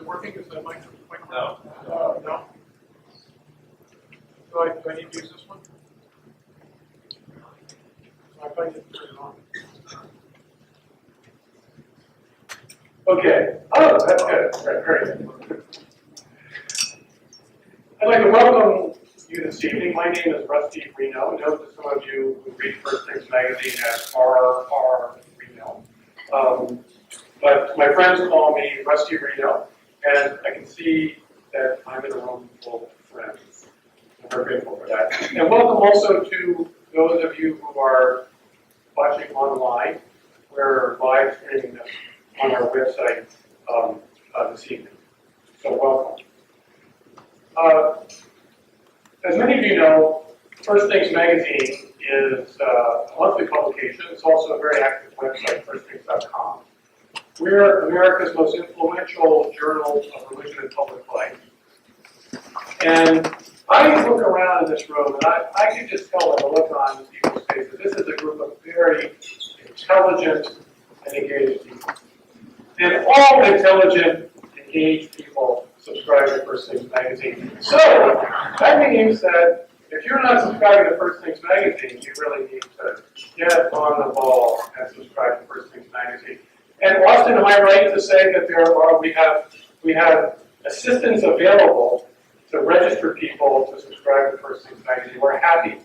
working? Is that mic? No. No? Do I need to use this one? I thought you turn it on. Okay. Oh, that's good. Right, very good. I'd like to welcome you this evening. My name is Rusty Reno. Note that some of you who read First Things Magazine as R. Reno. But my friends call me Rusty Reno, and I can see that I'm in a room full of friends. I'm very grateful for that. And welcome also to those of you who are watching online. We're live streaming this on our website this evening. So welcome. As many of you know, First Things Magazine is a monthly publication. It's also a very active website, firstthings.com. We're America's most influential journal of religion and public life. And I look around in this room, and I can just tell by the look on people's faces, this is a group of very intelligent and engaged people. And all intelligent, engaged people subscribe to First Things Magazine. So, that means that if you're not subscribing to First Things Magazine, you really need to get on the ball and subscribe to First Things Magazine. And Austin, am I right to say that we have assistance available to register people to subscribe to First Things Magazine? We're happy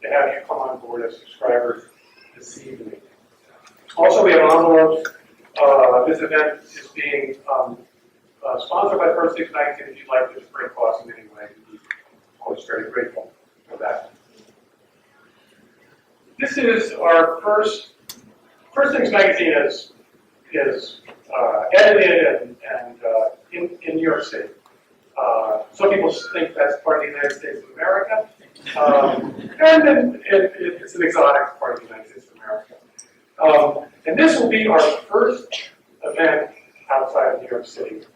to have you come on board as subscribers this evening. Also, we have envelopes. This event is being sponsored by First Things Magazine. If you'd like to spread costs in any way, we'd be, of course, very grateful for that. This is our First Things Magazine is edited and in New York City. Some people think that's part of the United States of America, and then it's an exotic part of the United States of America. And this will be our first event outside of New York City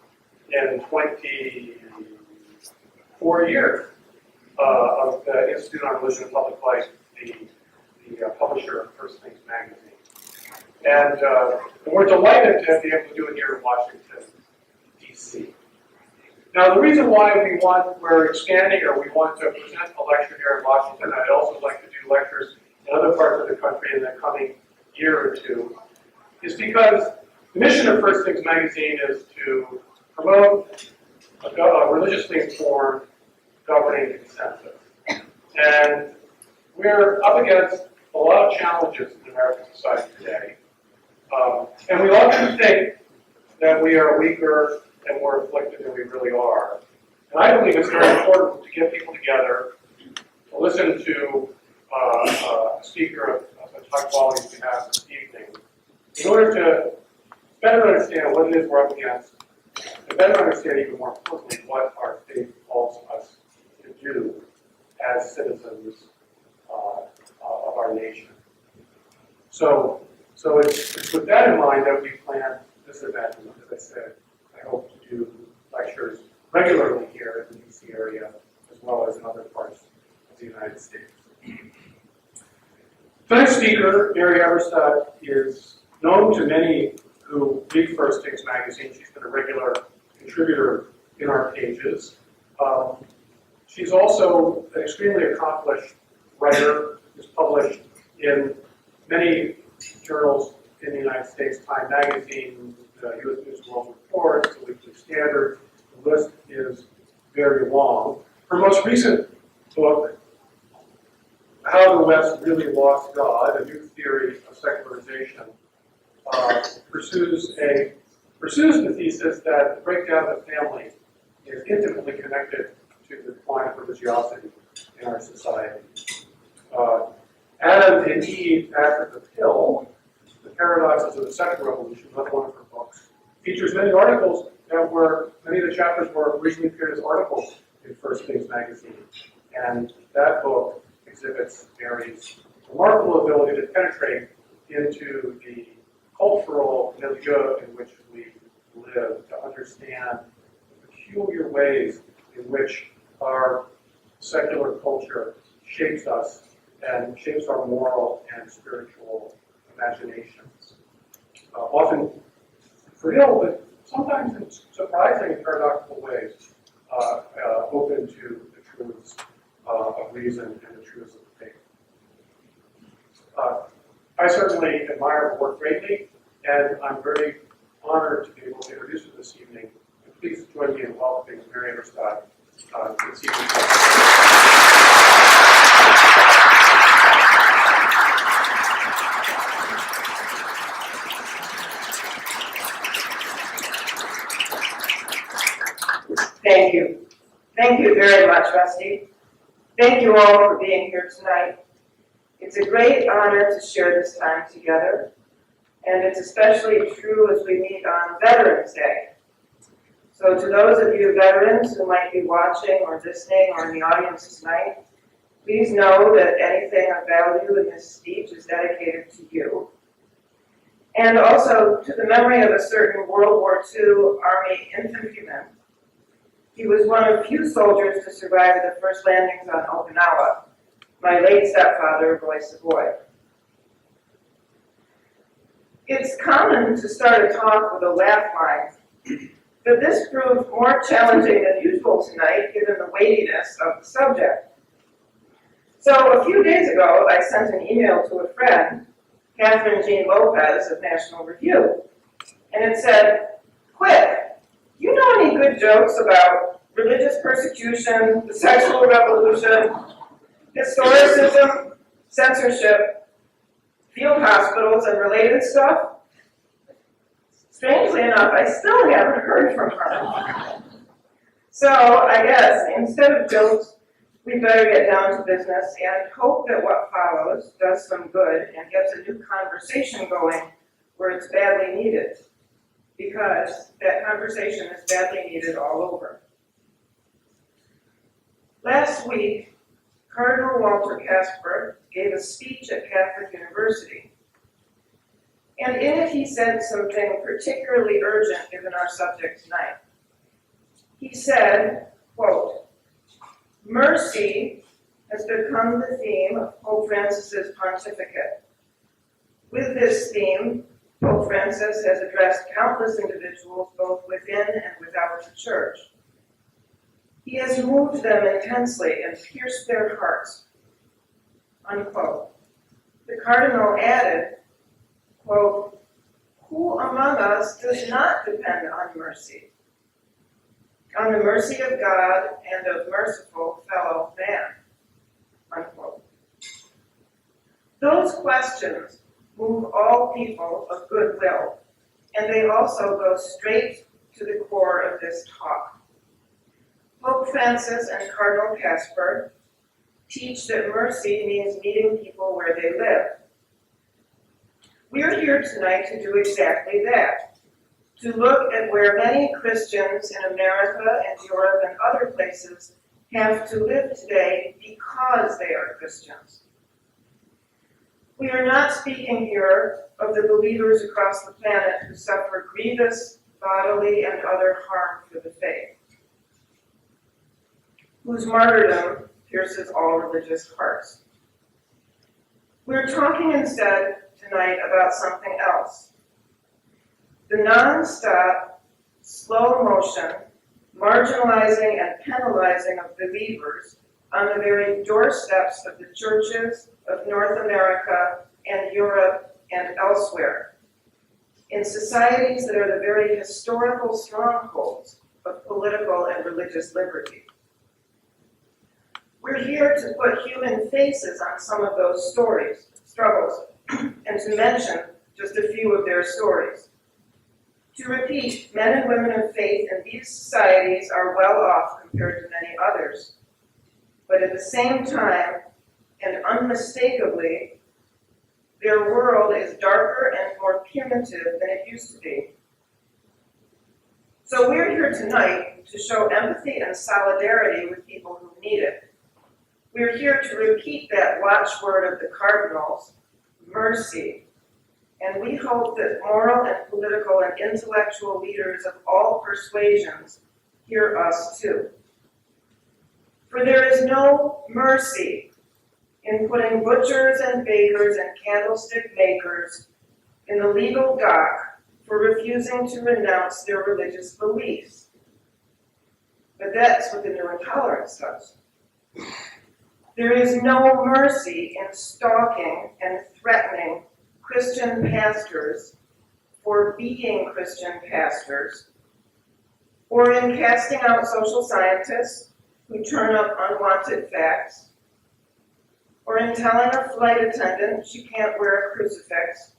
in 24 years of the Institute on Religion and Public Life, the publisher of First Things Magazine. And we're delighted to be able to do it here in Washington, D.C. Now, the reason why we're expanding or we want to present a lecture here in Washington, I'd also like to do lectures in other parts of the country in the coming year or two, is because the mission of First Things Magazine is to promote a religiously informed governing consensus. And we're up against a lot of challenges in American society today. And we often think that we are weaker and more afflicted than we really are. And I believe it's very important to get people together, to listen to a speaker of such high quality as we have this evening, in order to better understand what it is we're up against, and better understand even more importantly what our faith calls us to do as citizens of our nation. So it's with that in mind that we plan this event. And as I said, I hope to do lectures regularly here in the DC area, as well as in other parts of the United States. Tonight's speaker, Mary Eberstadt, is known to many who read First Things Magazine. She's been a regular contributor in our pages. She's also an extremely accomplished writer who's published in many journals in the United States, Time Magazine, the U.S. News and World Report, the Weekly Standard. The list is very long. Her most recent book, How the West Really Lost God, a New Theory of Secularization, pursues the thesis that the breakdown of the family is intimately connected to the decline of religiosity in our society. Adam and Eve after the pill, The Paradoxes of the Second Revolution, another one of her books, features many articles many of the chapters were originally appeared as articles in First Things Magazine. And that book exhibits Mary's remarkable ability to penetrate into the cultural milieu in which we live, to understand the peculiar ways in which our secular culture shapes us and shapes our moral and spiritual imaginations. Often for ill, but sometimes in surprising and paradoxical ways, open to the truths of reason and the truths of the faith. I certainly admire her work greatly, and I'm very honored to be able to introduce her this evening. And please join me in welcoming Mary Eberstadt to this evening. Thank you. Thank you very much, Rusty. Thank you all for being here tonight. It's a great honor to share this time together, and it's especially true as we meet on Veterans Day. So to those of you veterans who might be watching or listening or in the audience tonight, please know that anything of value in this speech is dedicated to you. And also to the memory of a certain World War II Army infantryman. He was one of few soldiers to survive the first landings on Okinawa, my late stepfather, Roy Savoy. It's common to start a talk with a laugh line, but this proved more challenging than usual tonight given the weightiness of the subject. So a few days ago, I sent an email to a friend, Catherine Jean Lopez of National Review, and it said, "Quick, you know any good jokes about religious persecution, the sexual revolution, historicism, censorship, field hospitals, and related stuff?" Strangely enough, I still haven't heard from her. So I guess instead of jokes, we better get down to business and hope that what follows does some good and gets a new conversation going where it's badly needed, because that conversation is badly needed all over. Last week, Cardinal Walter Casper gave a speech at Catholic University. And in it, he said something particularly urgent given our subject tonight. He said, quote, "Mercy has become the theme of Pope Francis's pontificate. With this theme, Pope Francis has addressed countless individuals both within and without the Church. He has moved them intensely and pierced their hearts." Unquote. The Cardinal added, quote, "Who among us does not depend on mercy? On the mercy of God and of merciful fellow man." Unquote. Those questions move all people of goodwill, and they also go straight to the core of this talk. Pope Francis and Cardinal Casper teach that mercy means meeting people where they live. We're here tonight to do exactly that, to look at where many Christians in America and Europe and other places have to live today because they are Christians. We are not speaking here of the believers across the planet who suffer grievous bodily and other harm for the faith, whose martyrdom pierces all religious hearts. We're talking instead tonight about something else. The non-stop, slow motion, marginalizing and penalizing of believers on the very doorsteps of the churches of North America and Europe and elsewhere, in societies that are the very historical strongholds of political and religious liberty. We're here to put human faces on some of those struggles, and to mention just a few of their stories. To repeat, men and women of faith in these societies are well off compared to many others, but at the same time, and unmistakably, their world is darker and more punitive than it used to be. So we're here tonight to show empathy and solidarity with people who need it. We're here to repeat that watchword of the cardinals, mercy, and we hope that moral and political and intellectual leaders of all persuasions hear us too. For there is no mercy in putting butchers and bakers and candlestick makers in the legal dock for refusing to renounce their religious beliefs. But that's what the new intolerance does. There is no mercy in stalking and threatening Christian pastors for being Christian pastors, or in casting out social scientists who turn up unwanted facts, or in telling a flight attendant she can't wear a crucifix,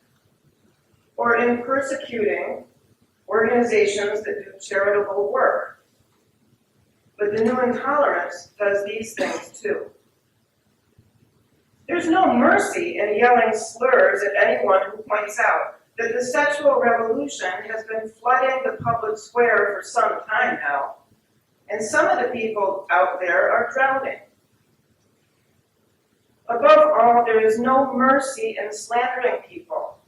or in persecuting organizations that do charitable work. But the new intolerance does these things too. There's no mercy in yelling slurs at anyone who points out that the sexual revolution has been flooding the public square for some time now, and some of the people out there are drowning. Above all, there is no mercy in slandering people,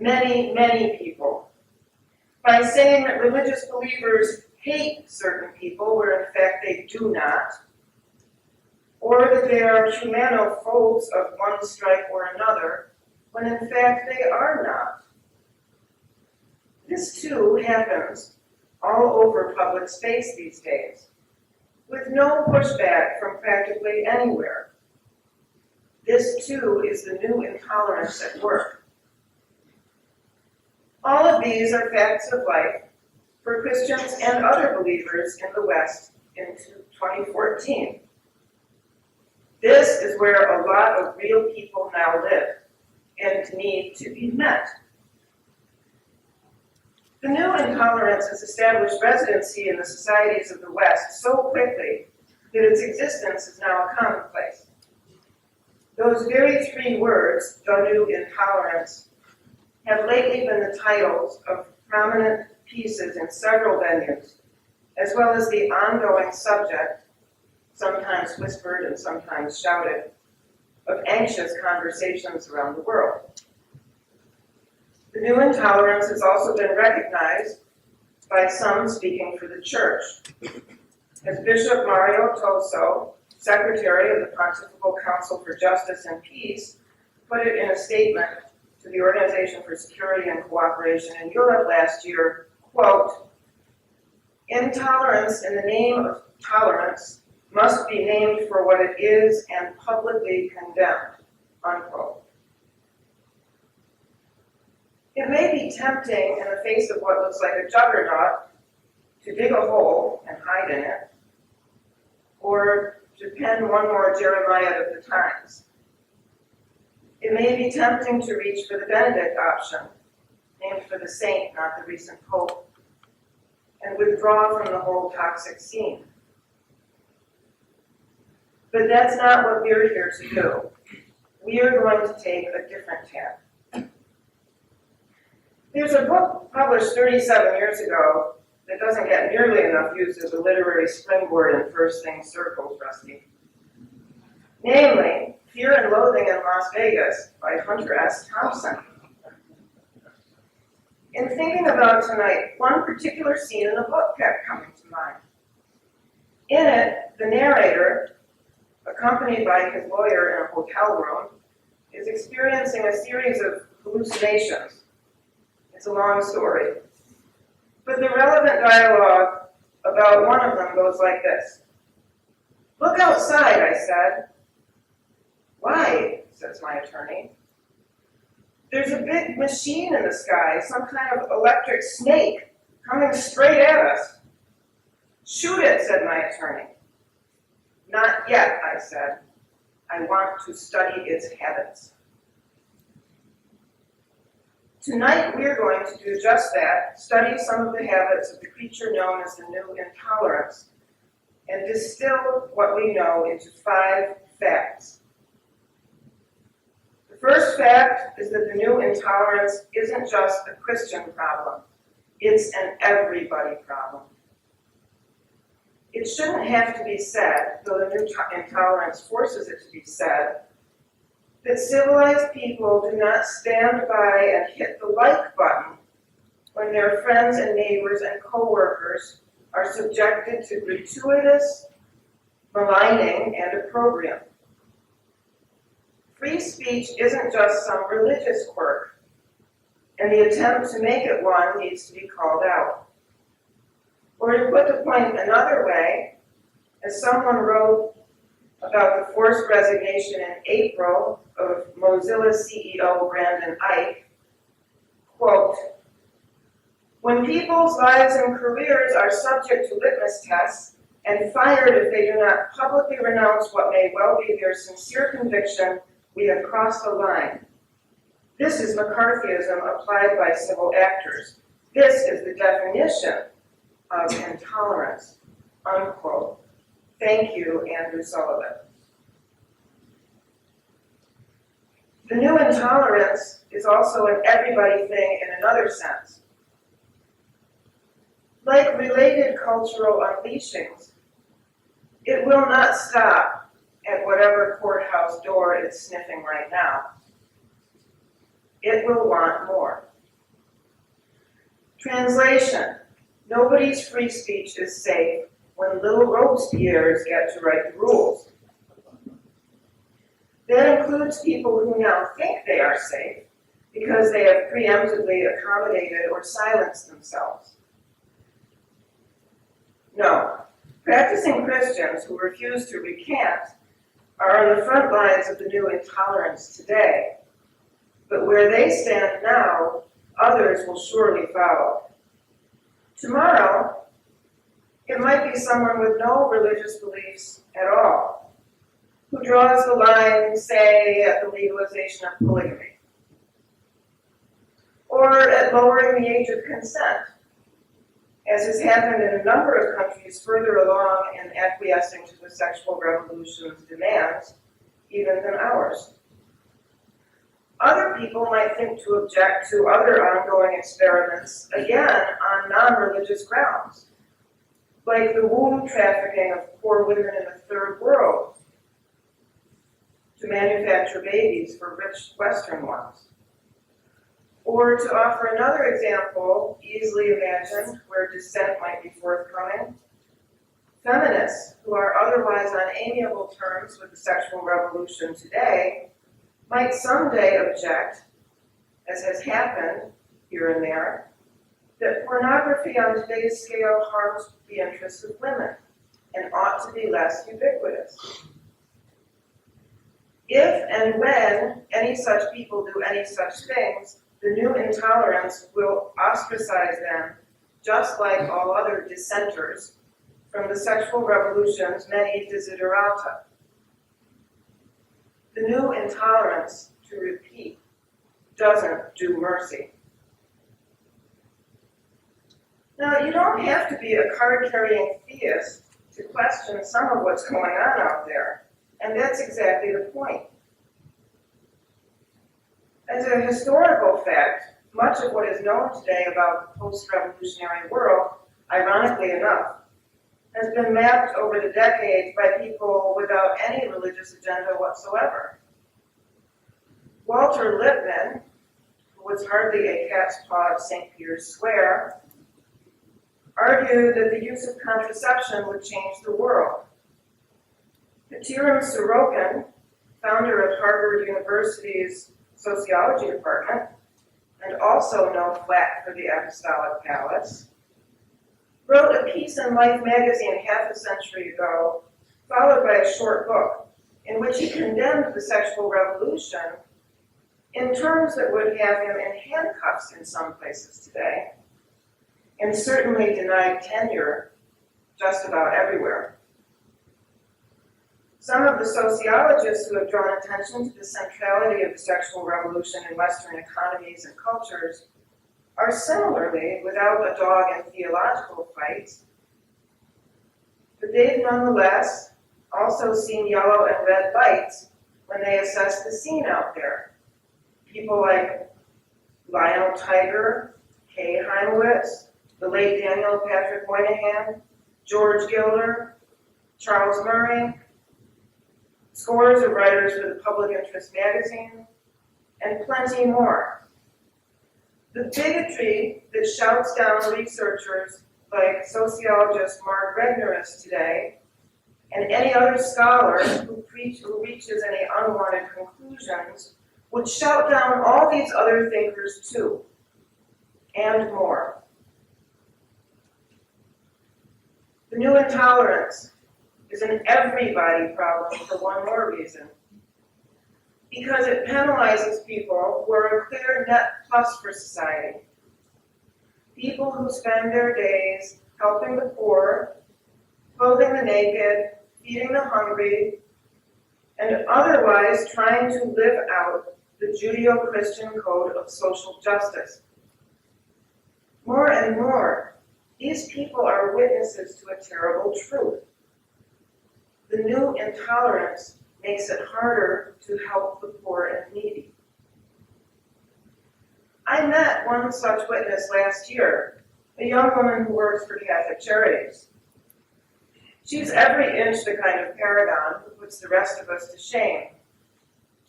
many, many people, by saying that religious believers hate certain people where in fact they do not, or that they are humanophobes of one stripe or another, when in fact they are not. This too happens all over public space these days, with no pushback from practically anywhere. This too is the new intolerance at work. All of these are facts of life for Christians and other believers in the West in 2014. This is where a lot of real people now live and need to be met. The new intolerance has established residency in the societies of the West so quickly that its existence is now a commonplace. Those very three words, the new intolerance, have lately been the titles of prominent pieces in several venues, as well as the ongoing subject, sometimes whispered and sometimes shouted, of anxious conversations around the world. The new intolerance has also been recognized by some speaking for the Church. As Bishop Mario Toso, Secretary of the Pontifical Council for Justice and Peace, put it in a statement to the Organization for Security and Cooperation in Europe last year, quote, "Intolerance in the name of tolerance must be named for what it is and publicly condemned," unquote. It may be tempting in the face of what looks like a juggernaut to dig a hole and hide in it, or to pen one more Jeremiah of the times. It may be tempting to reach for the Benedict option, named for the saint, not the recent pope, and withdraw from the whole toxic scene. But that's not what we're here to do. We are going to take a different tack. There's a book published 37 years ago that doesn't get nearly enough use as a literary springboard in first thing circles, Rusty. Namely, Fear and Loathing in Las Vegas by Hunter S. Thompson. In thinking about tonight, one particular scene in the book kept coming to mind. In it, the narrator, accompanied by his lawyer in a hotel room, is experiencing a series of hallucinations. It's a long story. But the relevant dialogue about one of them goes like this. "Look outside," I said. "Why?" says my attorney. "There's a big machine in the sky, some kind of electric snake, coming straight at us." "Shoot it," said my attorney. "Not yet," I said. "I want to study its habits." Tonight we're going to do just that, study some of the habits of the creature known as the new intolerance, and distill what we know into 5 facts. The first fact is that the new intolerance isn't just a Christian problem, it's an everybody problem. It shouldn't have to be said, though the new intolerance forces it to be said, that civilized people do not stand by and hit the like button when their friends and neighbors and co-workers are subjected to gratuitous maligning and opprobrium. Free speech isn't just some religious quirk. and the attempt to make it one needs to be called out. Or to put the point another way, as someone wrote about the forced resignation in April of Mozilla CEO Brandon Ike, quote, "When people's lives and careers are subject to litmus tests and fired if they do not publicly renounce what may well be their sincere conviction, we have crossed the line. This is McCarthyism applied by civil actors. This is the definition of intolerance," unquote. Thank you, Andrew Sullivan. The new intolerance is also an everybody thing in another sense. Like related cultural unleashings, it will not stop at whatever courthouse door it's sniffing right now. It will want more. Translation: nobody's free speech is safe when little Robespierres get to write the rules. That includes people who now think they are safe because they have preemptively accommodated or silenced themselves. No, practicing Christians who refuse to recant are on the front lines of the new intolerance today, but where they stand now, others will surely follow. Tomorrow, it might be someone with no religious beliefs at all, who draws the line, say, at the legalization of polygamy, or at lowering the age of consent, as has happened in a number of countries further along in acquiescing to the sexual revolution's demands, even than ours. Other people might think to object to other ongoing experiments, again, on non-religious grounds, like the womb trafficking of poor women in the third world to manufacture babies for rich Western ones. Or to offer another example, easily imagined, where dissent might be forthcoming, feminists who are otherwise on amiable terms with the sexual revolution today might someday object, as has happened here and there, that pornography on today's scale harms the interests of women and ought to be less ubiquitous. If and when any such people do any such things, the new intolerance will ostracize them, just like all other dissenters, from the sexual revolution's many desiderata. The new intolerance, to repeat, doesn't do mercy. Now, you don't have to be a card-carrying theist to question some of what's going on out there, and that's exactly the point. As a historical fact, much of what is known today about the post-revolutionary world, ironically enough, has been mapped over the decades by people without any religious agenda whatsoever. Walter Lippmann, who was hardly a cat's paw of St. Peter's Square, argued that the use of contraception would change the world. Patiram Sorokin, founder of Harvard University's sociology department, and also no flack for the Apostolic Palace, wrote a piece in Life magazine half a century ago, followed by a short book, in which he condemned the sexual revolution in terms that would have him in handcuffs in some places today, and certainly denied tenure just about everywhere. Some of the sociologists who have drawn attention to the centrality of the sexual revolution in Western economies and cultures are similarly without a dog in theological fights, but they've nonetheless also seen yellow and red lights when they assess the scene out there. People like Lionel Tiger, Kay Hymowitz, the late Daniel Patrick Moynihan, George Gilder, Charles Murray, scores of writers for the Public Interest magazine, and plenty more. The bigotry that shouts down researchers like sociologist Mark Regnerus today, and any other scholar who reaches any unwanted conclusions, would shout down all these other thinkers too, and more. The new intolerance is an everybody problem for one more reason. Because it penalizes people who are a clear net plus for society. People who spend their days helping the poor, clothing the naked, feeding the hungry, and otherwise trying to live out the Judeo-Christian code of social justice. More and more, these people are witnesses to a terrible truth. The new intolerance makes it harder to help the poor and needy. I met one such witness last year, a young woman who works for Catholic Charities. She's every inch the kind of paragon who puts the rest of us to shame.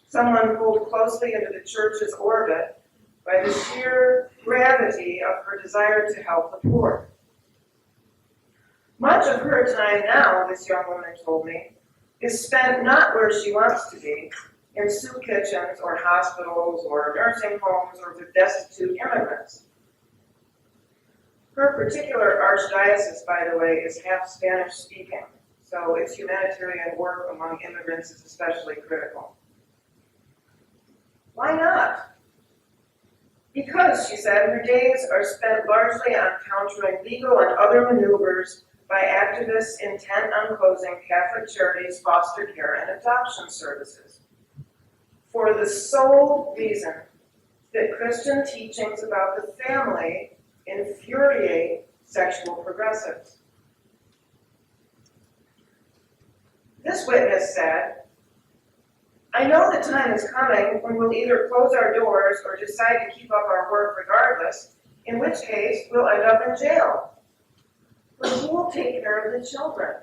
Someone pulled closely into the church's orbit by the sheer gravity of her desire to help the poor. Much of her time now, this young woman told me, is spent not where she wants to be, in soup kitchens or hospitals or nursing homes or with destitute immigrants. Her particular archdiocese, by the way, is half Spanish speaking, so its humanitarian work among immigrants is especially critical. Why not? Because, she said, her days are spent largely on countering legal and other maneuvers by activists intent on closing Catholic Charities' foster care and adoption services, for the sole reason that Christian teachings about the family infuriate sexual progressives. This witness said, "I know the time is coming when we'll either close our doors or decide to keep up our work regardless, in which case we'll end up in jail. But who will take care of the children?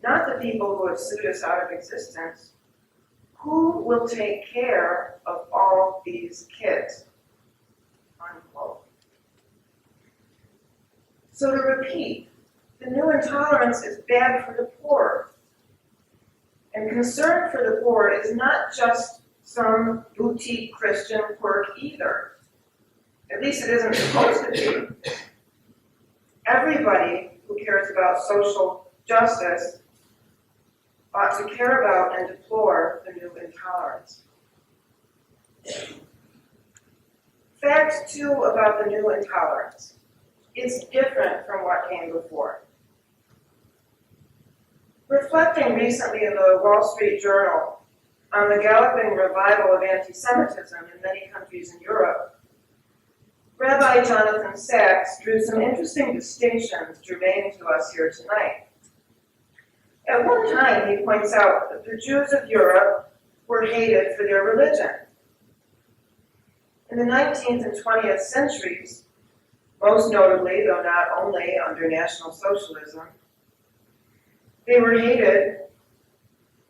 Not the people who have sued us out of existence. Who will take care of all these kids?" Unquote. So to repeat, the new intolerance is bad for the poor. And concern for the poor is not just some boutique Christian quirk either. At least it isn't supposed to be. Everybody who cares about social justice ought to care about and deplore the new intolerance. Fact 2 about the new intolerance. It's different from what came before. Reflecting recently in the Wall Street Journal on the galloping revival of anti-Semitism in many countries in Europe, Rabbi Jonathan Sachs drew some interesting distinctions germane to us here tonight. At one time, he points out that the Jews of Europe were hated for their religion. In the 19th and 20th centuries, most notably, though not only under National Socialism, they were hated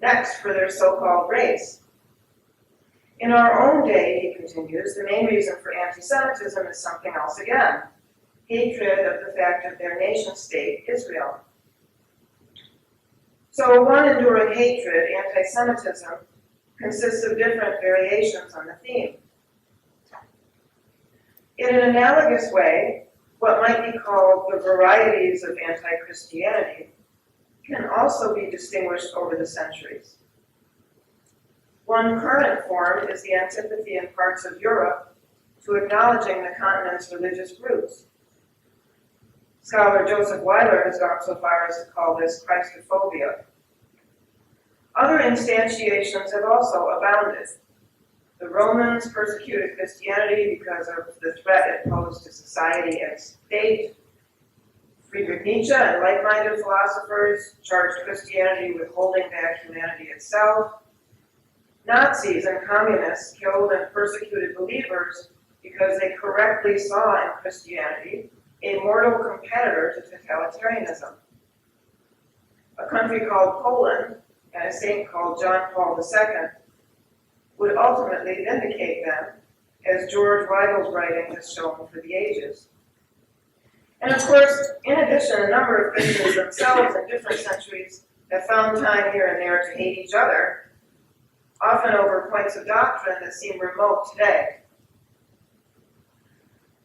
next for their so-called race. In our own day, he continues, the main reason for anti-Semitism is something else again, hatred of the fact of their nation-state, Israel. So one enduring hatred, anti-Semitism, consists of different variations on the theme. In an analogous way, what might be called the varieties of anti-Christianity can also be distinguished over the centuries. One current form is the antipathy in parts of Europe to acknowledging the continent's religious roots. Scholar Joseph Weiler has gone so far as to call this Christophobia. Other instantiations have also abounded. The Romans persecuted Christianity because of the threat it posed to society and state. Friedrich Nietzsche and like-minded philosophers charged Christianity with holding back humanity itself. Nazis and communists killed and persecuted believers because they correctly saw in Christianity a mortal competitor to totalitarianism. A country called Poland and a saint called John Paul II would ultimately vindicate them, as George Weigel's writing has shown for the ages. And of course, in addition, a number of Christians themselves in different centuries have found time here and there to hate each other, often over points of doctrine that seem remote today.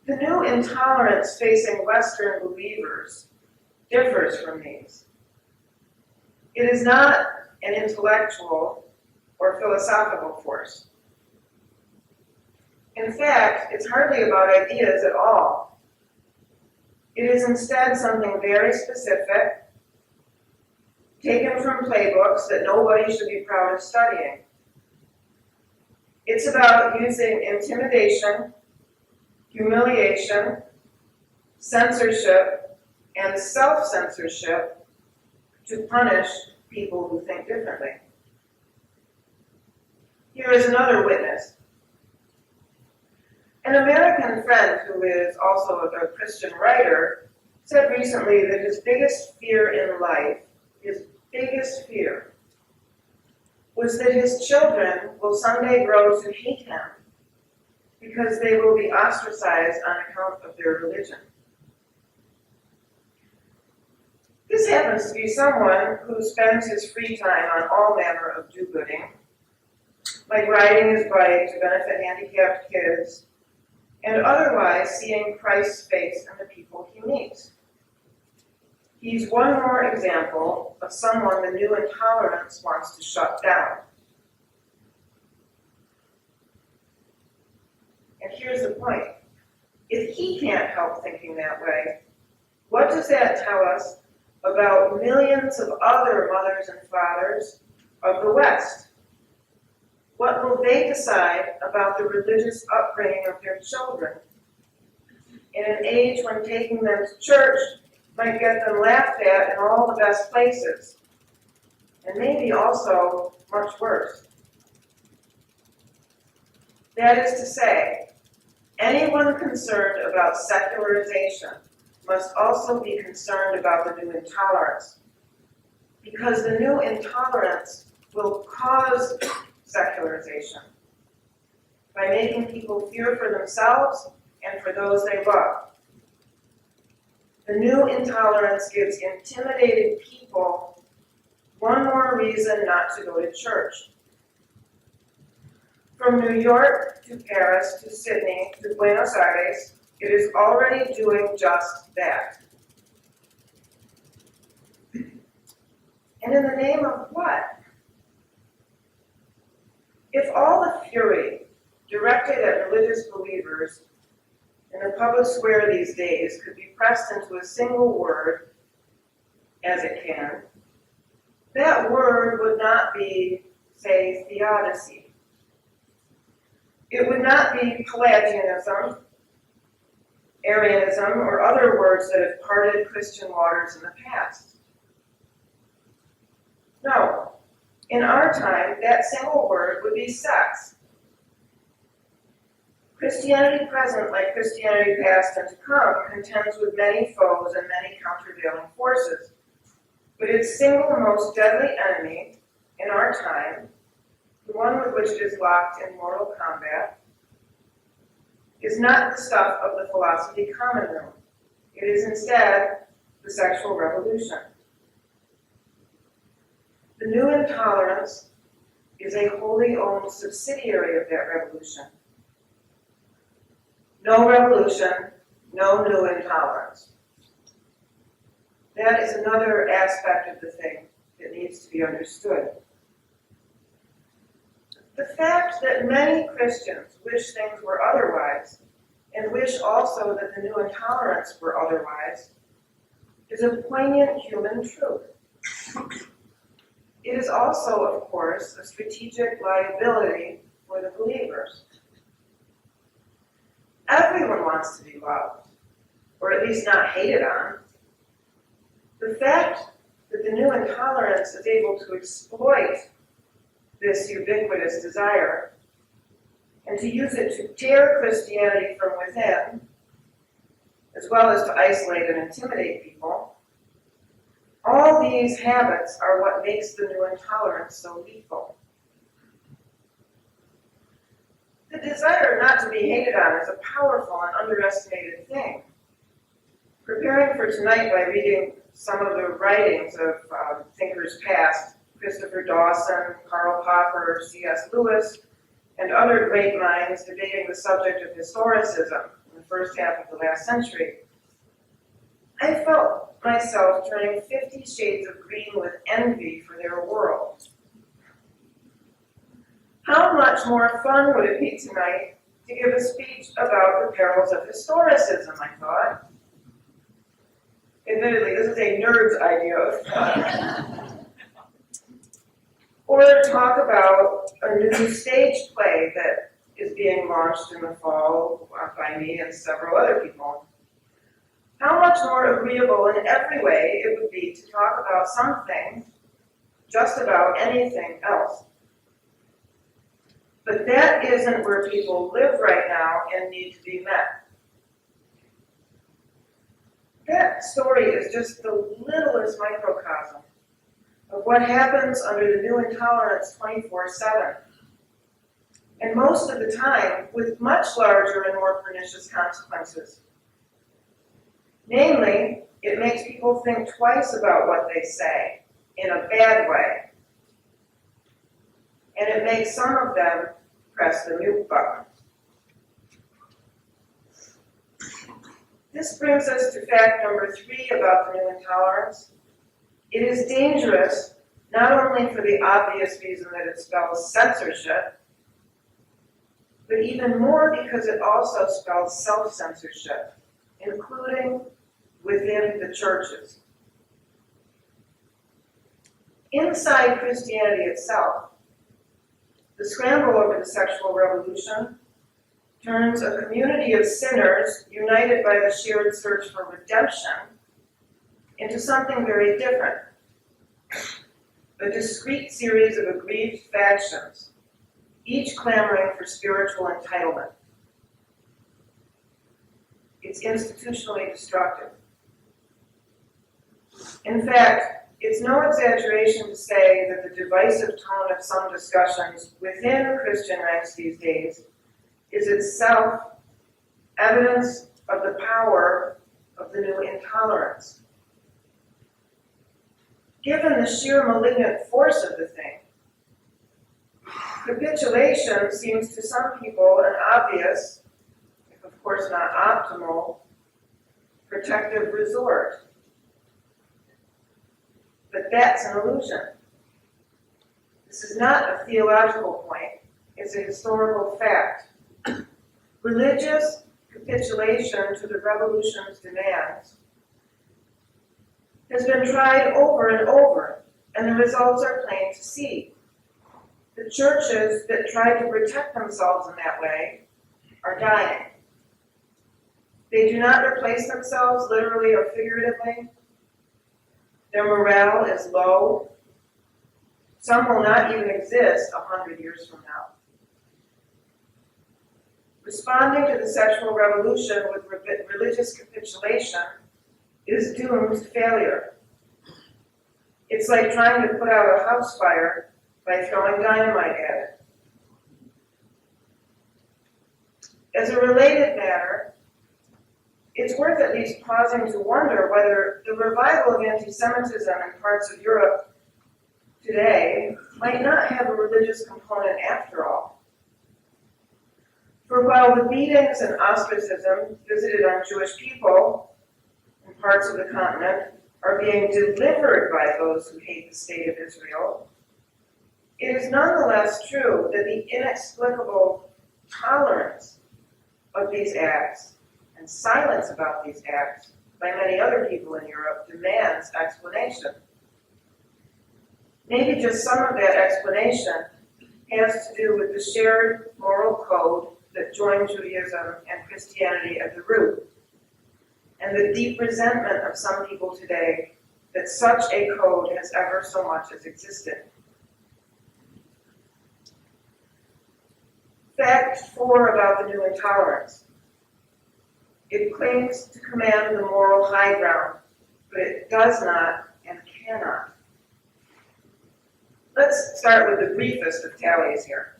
The new intolerance facing Western believers differs from these. It is not an intellectual or philosophical force. In fact, it's hardly about ideas at all. It is instead something very specific, taken from playbooks that nobody should be proud of studying. It's about using intimidation, humiliation, censorship, and self-censorship to punish people who think differently. Here is another witness. An American friend who is also a Christian writer said recently that his biggest fear in life, was that his children will someday grow to hate him because they will be ostracized on account of their religion. This happens to be someone who spends his free time on all manner of do-gooding, like riding his bike to benefit handicapped kids, and otherwise seeing Christ's face in the people he meets. He's one more example of someone the new intolerance wants to shut down. And here's the point. If he can't help thinking that way, what does that tell us about millions of other mothers and fathers of the West? What will they decide about the religious upbringing of their children in an age when taking them to church might get them laughed at in all the best places, and maybe also much worse? That is to say, anyone concerned about secularization must also be concerned about the new intolerance, because the new intolerance will cause secularization by making people fear for themselves and for those they love. The new intolerance gives intimidated people one more reason not to go to church. From New York to Paris to Sydney to Buenos Aires, it is already doing just that. And in the name of what? If all the fury directed at religious believers in the public square these days could be pressed into a single word, as it can, that word would not be, say, theodicy. It would not be Pelagianism, Arianism, or other words that have parted Christian waters in the past. No, in our time, that single word would be sex. Christianity present, like Christianity past and to come, contends with many foes and many countervailing forces. But its single most deadly enemy in our time, the one with which it is locked in mortal combat, is not the stuff of the philosophy common room. It is instead the sexual revolution. The new intolerance is a wholly owned subsidiary of that revolution. No revolution, no new intolerance. That is another aspect of the thing that needs to be understood. The fact that many Christians wish things were otherwise, and wish also that the new intolerance were otherwise, is a poignant human truth. It is also, of course, a strategic liability for the believers. Everyone wants to be loved, or at least not hated on. The fact that the new intolerance is able to exploit this ubiquitous desire and to use it to tear Christianity from within, as well as to isolate and intimidate people, all these habits are what makes the new intolerance so lethal. The desire not to be hated on is a powerful and underestimated thing. Preparing for tonight by reading some of the writings of thinkers past, Christopher Dawson, Karl Popper, C.S. Lewis, and other great minds debating the subject of historicism in the the first half of the last century, I felt myself turning 50 shades of green with envy for their world. How much more fun would it be tonight to give a speech about the perils of historicism, I thought. Admittedly, this is a nerd's idea of fun. Or talk about a new stage play that is being launched in the fall by me and several other people. How much more agreeable in every way it would be to talk about something, just about anything else. But that isn't where people live right now and need to be met. That story is just the littlest microcosm of what happens under the new intolerance 24/7. And most of the time, with much larger and more pernicious consequences. Namely, it makes people think twice about what they say, in a bad way. And it makes some of them press the mute button. This brings us to fact number 3 about the new intolerance. It is dangerous, not only for the obvious reason that it spells censorship, but even more because it also spells self-censorship, including within the churches. Inside Christianity itself, the scramble over the sexual revolution turns a community of sinners united by the shared search for redemption into something very different. A discrete series of aggrieved factions, each clamoring for spiritual entitlement. It's institutionally destructive. In fact, it's no exaggeration to say that the divisive tone of some discussions within Christian ranks these days is itself evidence of the power of the new intolerance. Given the sheer malignant force of the thing, capitulation seems to some people an obvious, if of course not optimal, protective resort. But that's an illusion. This is not a theological point, it's a historical fact. Religious capitulation to the revolution's demands has been tried over and over, and the results are plain to see. The churches that tried to protect themselves in that way are dying. They do not replace themselves literally or figuratively. Their morale is low. Some will not even exist 100 years from now. Responding to the sexual revolution with religious capitulation is doomed to failure. It's like trying to put out a house fire by throwing dynamite at it. As a related matter, it's worth at least pausing to wonder whether the revival of anti-Semitism in parts of Europe today might not have a religious component after all. For while the beatings and ostracism visited on Jewish people in parts of the continent are being delivered by those who hate the state of Israel, it is nonetheless true that the inexplicable tolerance of these acts and silence about these acts by many other people in Europe demands explanation. Maybe just some of that explanation has to do with the shared moral code that joined Judaism and Christianity at the root, and the deep resentment of some people today that such a code has ever so much as existed. Fact 4 about the new intolerance. It claims to command the moral high ground, but it does not and cannot. Let's start with the briefest of tallies here.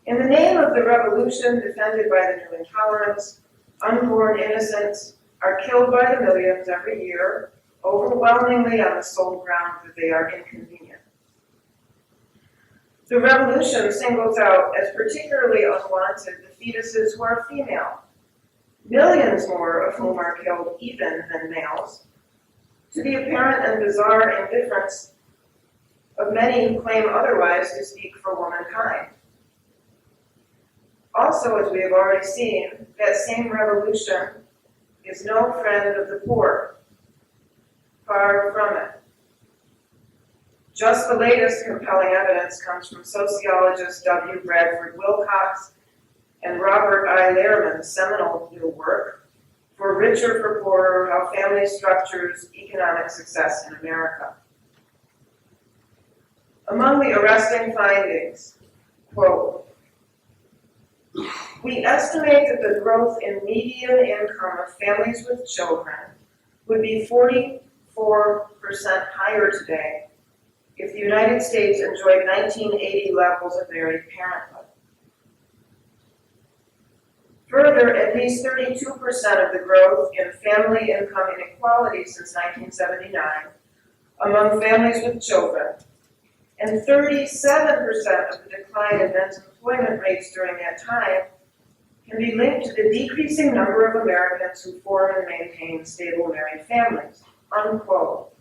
In the name of the revolution defended by the new intolerance, unborn innocents are killed by the millions every year, overwhelmingly on the sole ground that they are inconvenient. The revolution singles out as particularly unwanted the fetuses who are female, millions more of whom are killed even than males, to the apparent and bizarre indifference of many who claim otherwise to speak for womankind. Also, as we have already seen, that same revolution is no friend of the poor. Far from it. Just the latest compelling evidence comes from sociologists W. Bradford Wilcox and Robert I. Lehrman's seminal new work, For Richer, for Poorer, How Family Structures Economic Success in America. Among the arresting findings, quote, we estimate that the growth in median income of families with children would be 44% higher today if the United States enjoyed 1980 levels of married parenthood. Further, at least 32% of the growth in family income inequality since 1979 among families with children, and 37% of the decline in men's employment rates during that time can be linked to the decreasing number of Americans who form and maintain stable married families, unquote.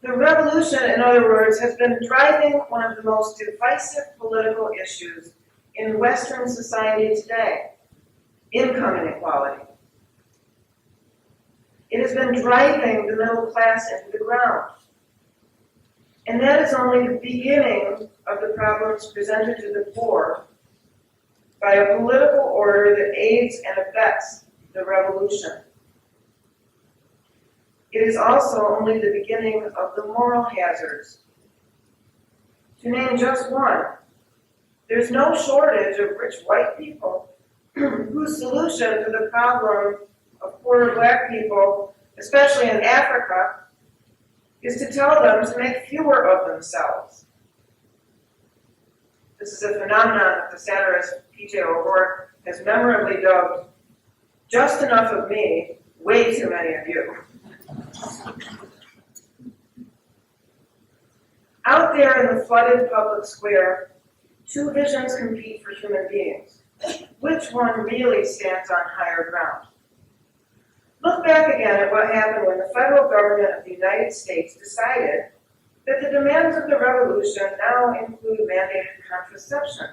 The revolution, in other words, has been driving one of the most divisive political issues in Western society today, income inequality. It has been driving the middle class into the ground. And that is only the beginning of the problems presented to the poor by a political order that aids and abets the revolution. It is also only the beginning of the moral hazards. To name just one, there's no shortage of rich white people whose solution to the problem of poorer black people, especially in Africa, is to tell them to make fewer of themselves. This is a phenomenon that the satirist P.J. O'Rourke has memorably dubbed, just enough of me, way too many of you. Out there in the flooded public square, two visions compete for human beings. Which one really stands on higher ground? Look back again at what happened when the federal government of the United States decided that the demands of the revolution now include mandated contraception.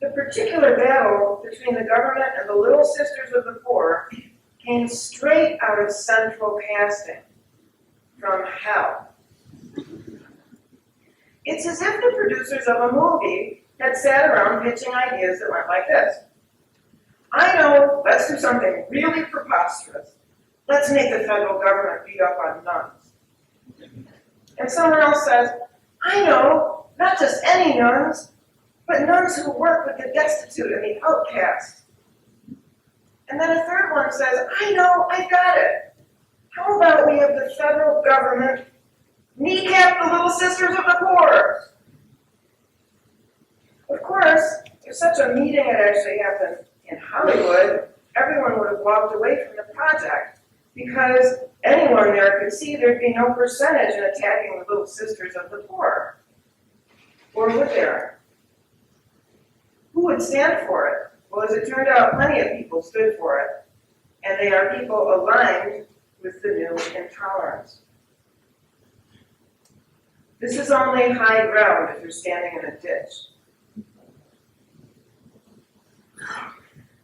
The particular battle between the government and the Little Sisters of the Poor came straight out of central casting, from hell. It's as if the producers of a movie had sat around pitching ideas that went like this. I know, let's do something really preposterous. Let's make the federal government beat up on nuns. And someone else says, I know, not just any nuns, but nuns who work with the destitute and the outcast. And then a third one says, I know, I got it. How about we have the federal government kneecap the Little Sisters of the Poor? Of course, if such a meeting had actually happened in Hollywood, everyone would have walked away from the project because anyone there could see there'd be no percentage in attacking the Little Sisters of the Poor. Or would there? Who would stand for it? Well, as it turned out, plenty of people stood for it, and they are people aligned with the new intolerance. This is only high ground if you're standing in a ditch.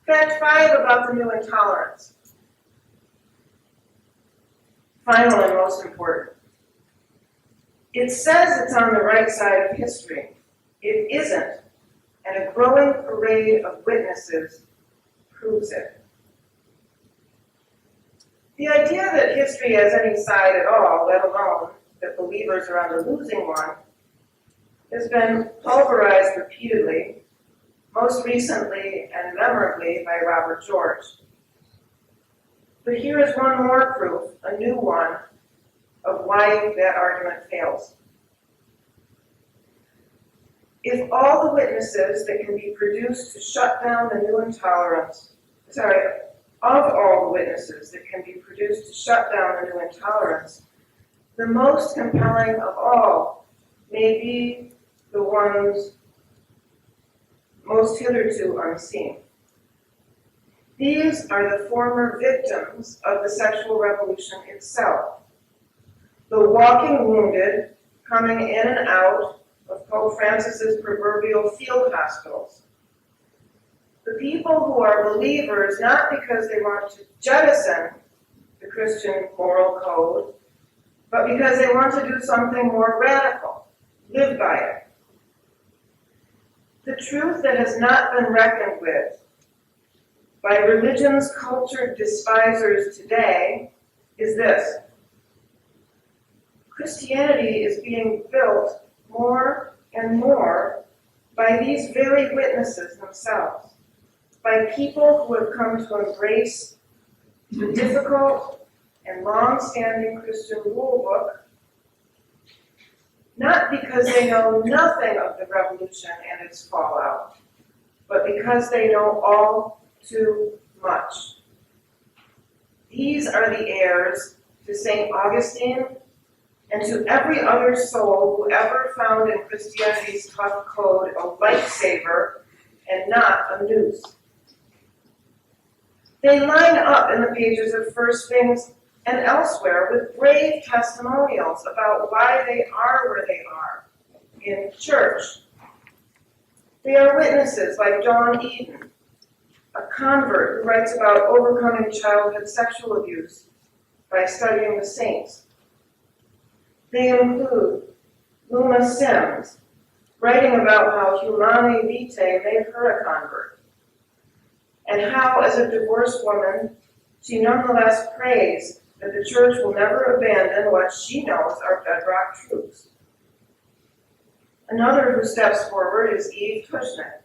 Fact 5 about the new intolerance. Final and most important. It says it's on the right side of history. It isn't, and a growing parade of witnesses proves it. The idea that history has any side at all, let alone that believers are on the losing one, has been pulverized repeatedly, most recently and memorably by Robert George. But here is one more proof, a new one, of why that argument fails. If all the witnesses that can be produced to shut down the new intolerance, of all the witnesses that can be produced to shut down the new intolerance, the most compelling of all may be the ones most hitherto unseen. These are the former victims of the sexual revolution itself. The walking wounded coming in and out of Pope Francis's proverbial field hospitals. The people who are believers not because they want to jettison the Christian moral code, but because they want to do something more radical, live by it. The truth that has not been reckoned with by religion's cultured despisers today is this. Christianity is being built more and more by these very witnesses themselves, by people who have come to embrace the difficult and long-standing Christian rulebook, not because they know nothing of the revolution and its fallout, but because they know all too much. These are the heirs to St. Augustine and to every other soul who ever found in Christianity's tough code a lifesaver and not a noose. They line up in the pages of First Things and elsewhere with brave testimonials about why they are where they are in church. They are witnesses like Dawn Eden, a convert who writes about overcoming childhood sexual abuse by studying the saints. They include Luna Sims, writing about how Humane Vitae made her a convert, and how, as a divorced woman, she nonetheless prays that the church will never abandon what she knows are bedrock truths. Another who steps forward is Eve Tushnet,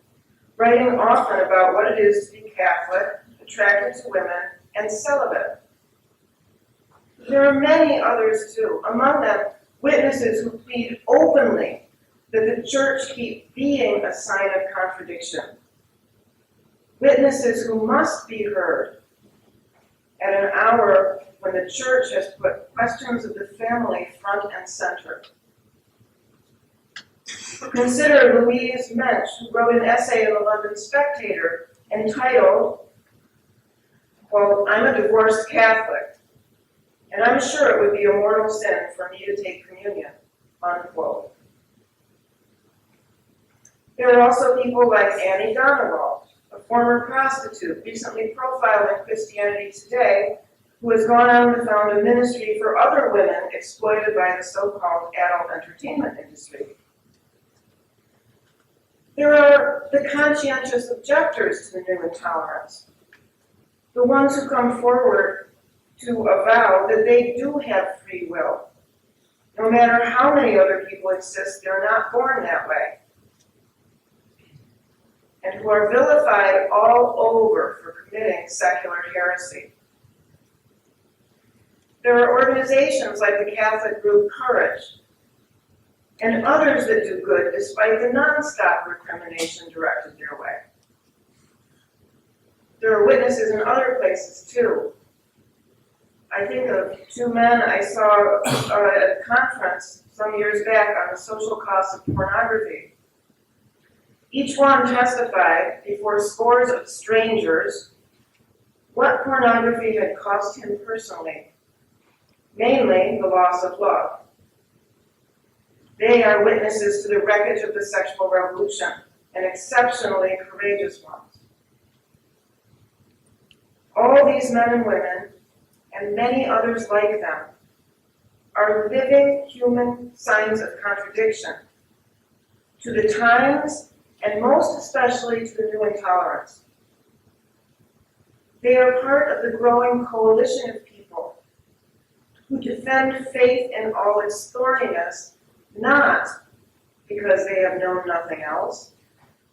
writing often about what it is to be Catholic, attracted to women, and celibate. There are many others too, among them witnesses who plead openly that the church keep being a sign of contradiction. Witnesses who must be heard at an hour when the church has put questions of the family front and center. Consider Louise Mensch, who wrote an essay in the London Spectator entitled, quote, "I'm a divorced Catholic, and I'm sure it would be a mortal sin for me to take communion," unquote. There are also people like Annie Donegal, a former prostitute recently profiled in Christianity Today, who has gone on to found a ministry for other women exploited by the so-called adult entertainment industry. There are the conscientious objectors to the new intolerance, the ones who come forward to avow that they do have free will, no matter how many other people insist they're not born that way, and who are vilified all over for committing secular heresy. There are organizations like the Catholic group Courage, and others that do good despite the nonstop recrimination directed their way. There are witnesses in other places too. I think of two men I saw at a conference some years back on the social costs of pornography. Each one testified before scores of strangers what pornography had cost him personally, mainly the loss of love. They are witnesses to the wreckage of the sexual revolution, and exceptionally courageous ones. All these men and women, and many others like them, are living human signs of contradiction to the times, and most especially to the new intolerance. They are part of the growing coalition of people who defend faith in all its thorniness, not because they have known nothing else,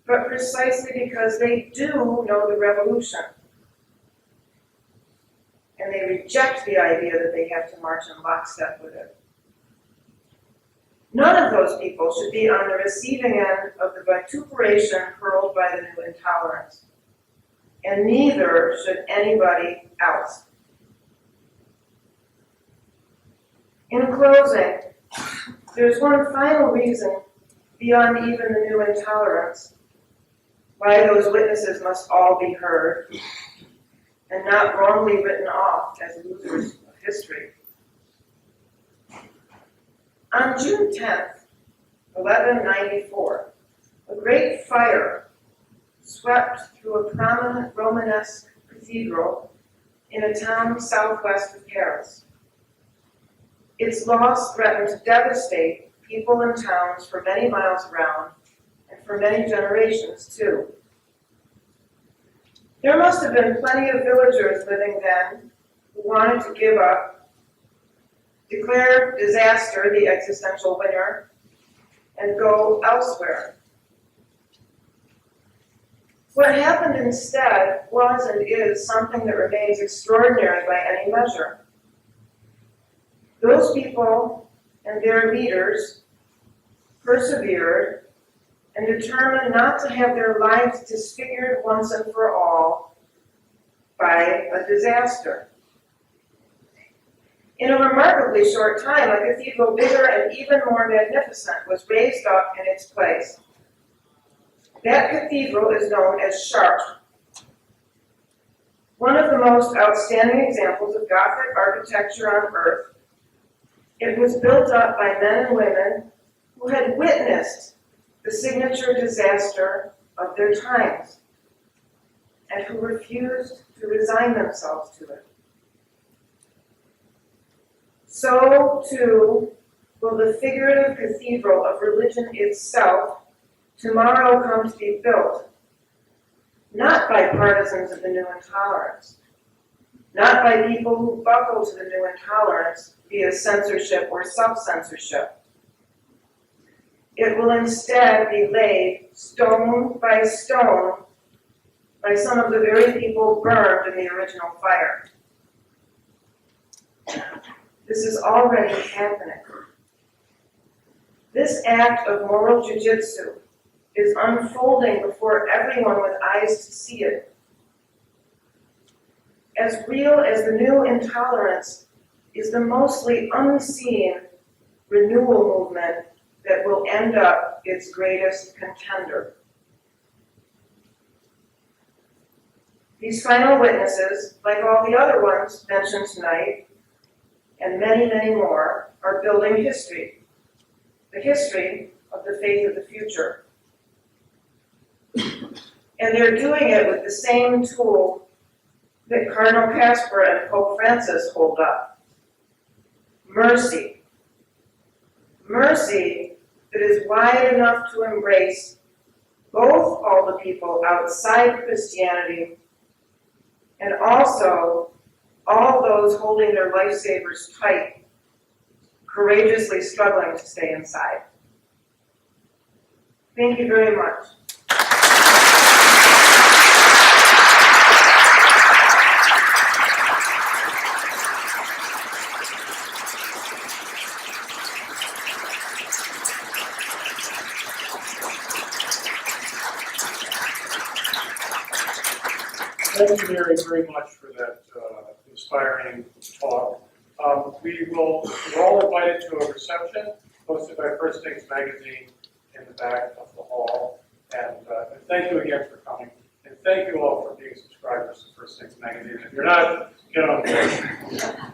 but precisely because they do know the revolution. And they reject the idea that they have to march in lockstep with it. None of those people should be on the receiving end of the vituperation hurled by the new intolerance. And neither should anybody else. In closing, there's one final reason beyond even the new intolerance why those witnesses must all be heard, and not wrongly written off as losers of history. On June 10th, 1194, a great fire swept through a prominent Romanesque cathedral in a town southwest of Paris. Its loss threatened to devastate people and towns for many miles around, and for many generations too. There must have been plenty of villagers living then who wanted to give up, declare disaster the existential winner, and go elsewhere. What happened instead was and is something that remains extraordinary by any measure. Those people and their leaders persevered and determined not to have their lives disfigured once and for all by a disaster. In a remarkably short time, a cathedral bigger and even more magnificent was raised up in its place. That cathedral is known as Chartres, one of the most outstanding examples of Gothic architecture on earth. It was built up by men and women who had witnessed the signature disaster of their times and who refused to resign themselves to it. So, too, will the figurative cathedral of religion itself tomorrow come to be built, not by partisans of the new intolerance, not by people who buckle to the new intolerance via censorship or self-censorship. It will instead be laid stone by stone by some of the very people burned in the original fire. This is already happening. This act of moral jujitsu is unfolding before everyone with eyes to see it. As real as the new intolerance is the mostly unseen renewal movement that will end up its greatest contender. These final witnesses, like all the other ones mentioned tonight, and many, many more, are building history, the history of the faith of the future. And they're doing it with the same tool that Cardinal Casper and Pope Francis hold up: mercy. Mercy that is wide enough to embrace both all the people outside Christianity and also all those holding their lifesavers tight, courageously struggling to stay inside. Thank you very much. Thank you, Mary, very much for that inspiring talk. We're all invited to a reception hosted by First Things Magazine in the back of the hall. And thank you again for coming. And thank you all for being subscribers to First Things Magazine. If you're not, get on board.